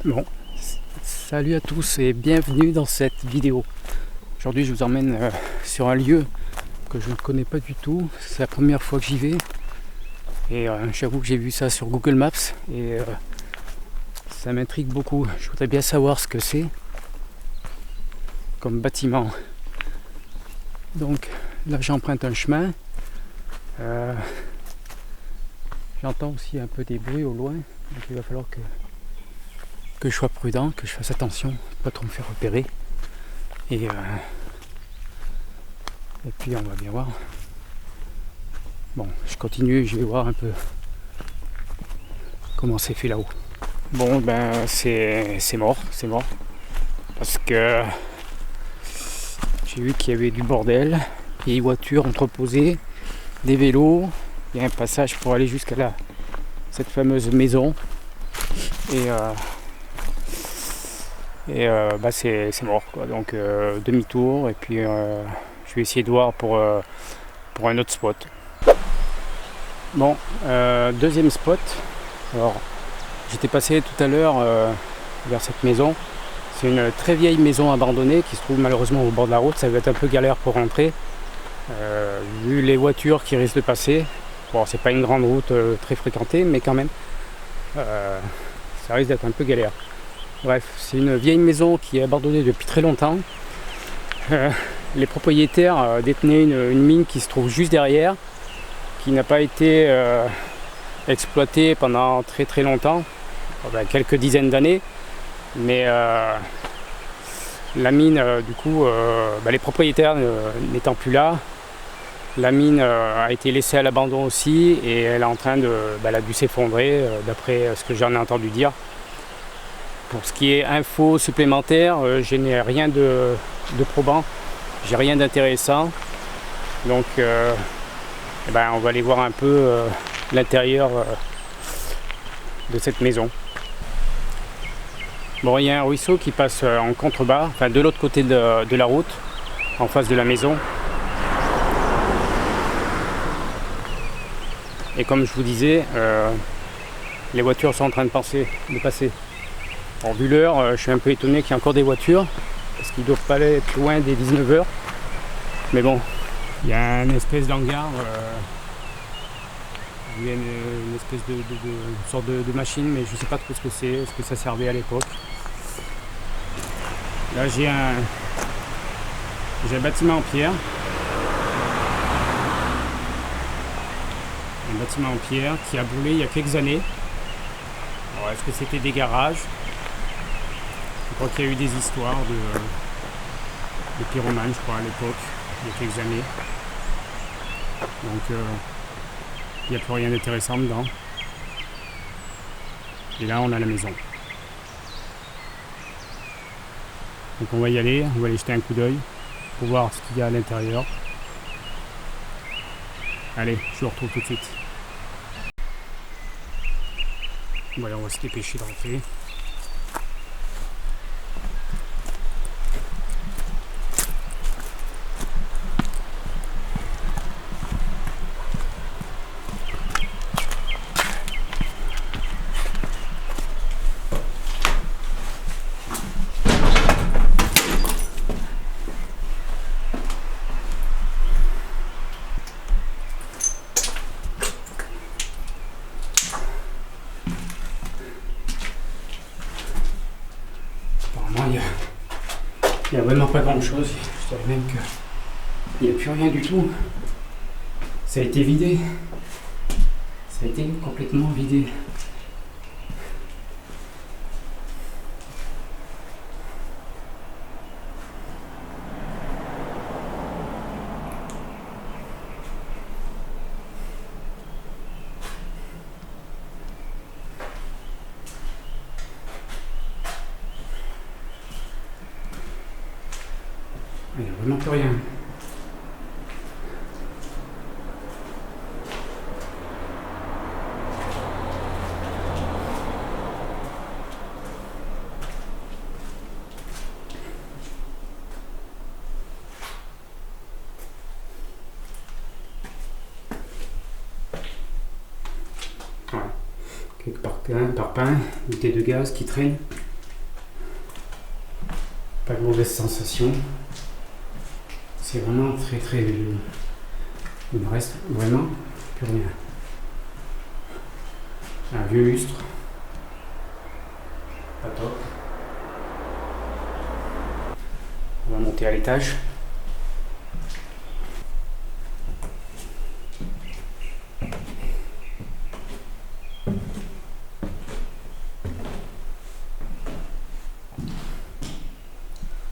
Bon, salut à tous et bienvenue dans cette vidéo. Aujourd'hui je vous emmène sur un lieu que je ne connais pas du tout. C'est la première fois que j'y vais et j'avoue que j'ai vu ça sur Google Maps et ça m'intrigue beaucoup. Je voudrais bien savoir ce que c'est comme bâtiment. Donc là j'emprunte un chemin. J'entends aussi un peu des bruits au loin, donc il va falloir que je sois prudent, que je fasse attention, pas trop me faire repérer. Et puis on va bien voir. Bon, je continue, je vais voir un peu comment c'est fait là-haut. Bon, ben c'est mort. Parce que j'ai vu qu'il y avait du bordel, des voitures entreposées, des vélos, il y a un passage pour aller jusqu'à là, cette fameuse maison. Et c'est mort quoi. Donc demi-tour et puis je vais essayer de voir pour un autre spot. Bon, deuxième spot. Alors j'étais passé tout à l'heure vers cette maison. C'est une très vieille maison abandonnée qui se trouve malheureusement au bord de la route. Ça va être un peu galère pour rentrer vu les voitures qui risquent de passer. Bon, c'est pas une grande route très fréquentée, mais quand même ça risque d'être un peu galère. Bref, c'est une vieille maison qui est abandonnée depuis très longtemps. Les propriétaires détenaient une mine qui se trouve juste derrière, qui n'a pas été exploitée pendant très très longtemps, quelques dizaines d'années. Mais la mine, du coup, les propriétaires n'étant plus là, la mine a été laissée à l'abandon aussi et elle est en train elle a dû s'effondrer d'après ce que j'en ai entendu dire. Pour ce qui est info supplémentaire, je n'ai rien de probant, j'ai rien d'intéressant. Donc on va aller voir un peu l'intérieur de cette maison. Bon, il y a un ruisseau qui passe en contrebas, enfin de l'autre côté de la route, en face de la maison. Et comme je vous disais, les voitures sont en train de passer. Alors, vu l'heure, je suis un peu étonné qu'il y ait encore des voitures, parce qu'ils ne doivent pas aller être loin des 19h. Mais bon, il y a une espèce d'hangar, il y a une espèce de sorte de machine, mais je ne sais pas trop ce que c'est, ce que ça servait à l'époque. Là j'ai un bâtiment en pierre. Un bâtiment en pierre qui a brûlé il y a quelques années. Alors est-ce que c'était des garages? Je crois qu'il y a eu des histoires de pyromanes, je crois, à l'époque, il y a quelques années. Donc il n'y a plus rien d'intéressant dedans. Et là on a la maison. Donc on va y aller, on va aller jeter un coup d'œil pour voir ce qu'il y a à l'intérieur. Allez, je vous retrouve tout de suite. Voilà, on va se dépêcher de rentrer. Il n'y a vraiment pas grand chose, je dirais même qu'il n'y a plus rien du tout. Ça a été vidé. Ça a été complètement vidé. Il n'y a vraiment plus rien. Quelques parpaings, bouteilles de gaz qui traînent. Pas de mauvaise sensation. C'est vraiment très très vieux. Il ne reste vraiment plus rien. Un vieux lustre. Pas top. On va monter à l'étage.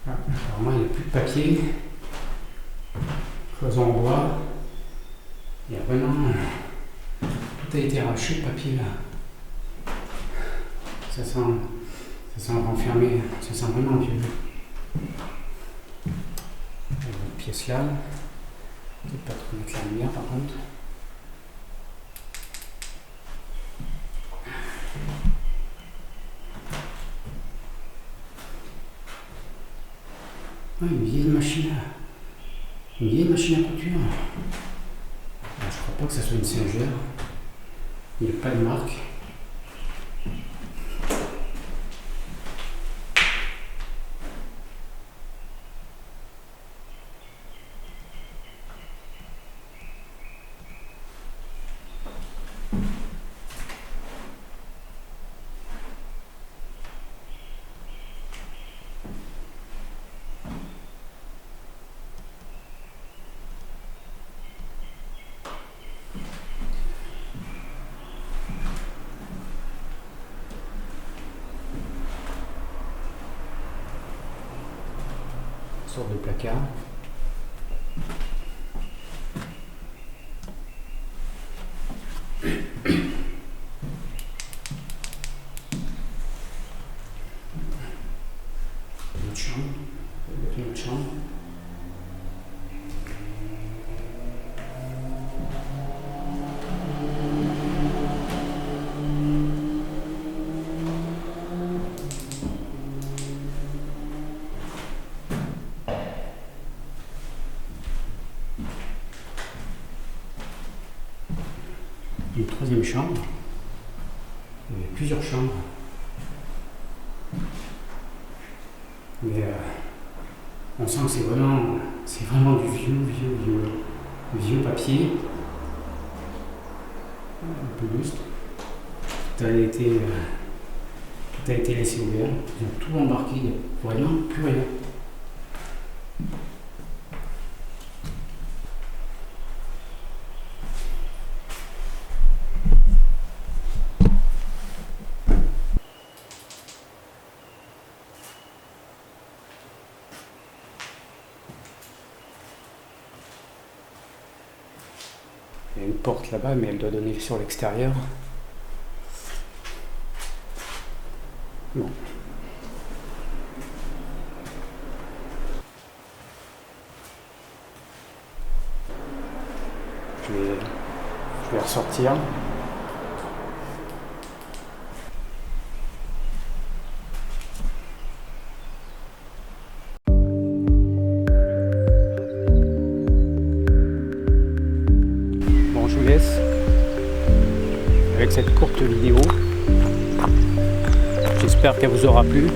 Apparemment, il n'y a plus de papier. Cloison en bois. Il y a vraiment. Tout a été arraché, le papier là. Ça sent renfermé. Ça sent vraiment vieux. Il y a une pièce là. Peut-être pas trop mettre la lumière par contre. Ah, une vieille machine à couture. Alors, je crois pas que ça soit une Singer. Il n'y a pas de marque. Sorte de placard. Notre chambre. Notre chambre. Une troisième chambre. Il y a plusieurs chambres. Mais on sent que c'est vraiment du vieux papier. Un peu lustre. Tout a été laissé ouvert. Ils ont tout embarqué. Il n'y a vraiment plus rien. Il y a une porte là-bas, mais elle doit donner sur l'extérieur. Bon. Je vais ressortir. Je vous laisse avec cette courte vidéo. J'espère qu'elle vous aura plu.